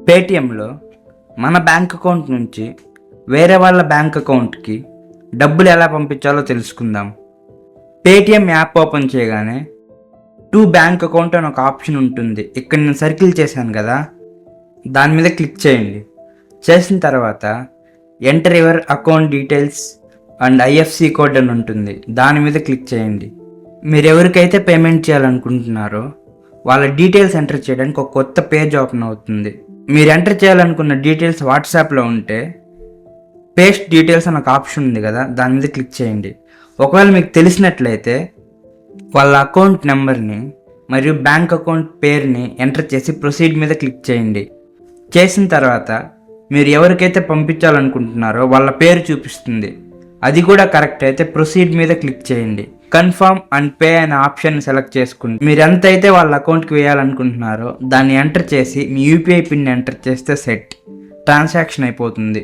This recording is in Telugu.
పేటిఎంలో మన బ్యాంక్ అకౌంట్ నుంచి వేరే వాళ్ళ బ్యాంక్ అకౌంట్కి డబ్బులు ఎలా పంపించాలో తెలుసుకుందాం. పేటిఎం యాప్ ఓపెన్ చేయగానే టు బ్యాంక్ అకౌంట్ అని ఒక ఆప్షన్ ఉంటుంది. ఇక్కడ నేను సర్కిల్ చేశాను కదా, దాని మీద క్లిక్ చేయండి. చేసిన తర్వాత enter your account details and IFC code అని ఉంటుంది. దాని మీద క్లిక్ చేయండి. మీరు ఎవరికైతే పేమెంట్ చేయాలనుకుంటున్నారో వాళ్ళ డీటెయిల్స్ ఎంటర్ చేయడానికి ఒక కొత్త పేజ్ ఓపెన్ అవుతుంది. మీరు ఎంటర్ చేయాలనుకున్న డీటెయిల్స్ వాట్సాప్లో ఉంటే పేస్ట్ డీటెయిల్స్ అని ఒక ఆప్షన్ ఉంది కదా, దాని మీద క్లిక్ చేయండి. ఒకవేళ మీకు తెలిసినట్లయితే వాళ్ళ అకౌంట్ నెంబర్ని మరియు బ్యాంక్ అకౌంట్ పేరుని ఎంటర్ చేసి ప్రొసీడ్ మీద క్లిక్ చేయండి. చేసిన తర్వాత మీరు ఎవరికైతే పంపించాలనుకుంటున్నారో వాళ్ళ పేరు చూపిస్తుంది. అది కూడా కరెక్ట్ అయితే ప్రొసీడ్ మీద క్లిక్ చేయండి. కన్ఫర్మ్ అండ్ పే అనే ఆప్షన్ సెలెక్ట్ చేసుకుని మీరు ఎంత అయితే వాళ్ళ అకౌంట్కి వేయాలనుకుంటున్నారో దాన్ని ఎంటర్ చేసి మీ యూపీఐ పిన్ ఎంటర్ చేస్తే సెట్, ట్రాన్సాక్షన్ అయిపోతుంది.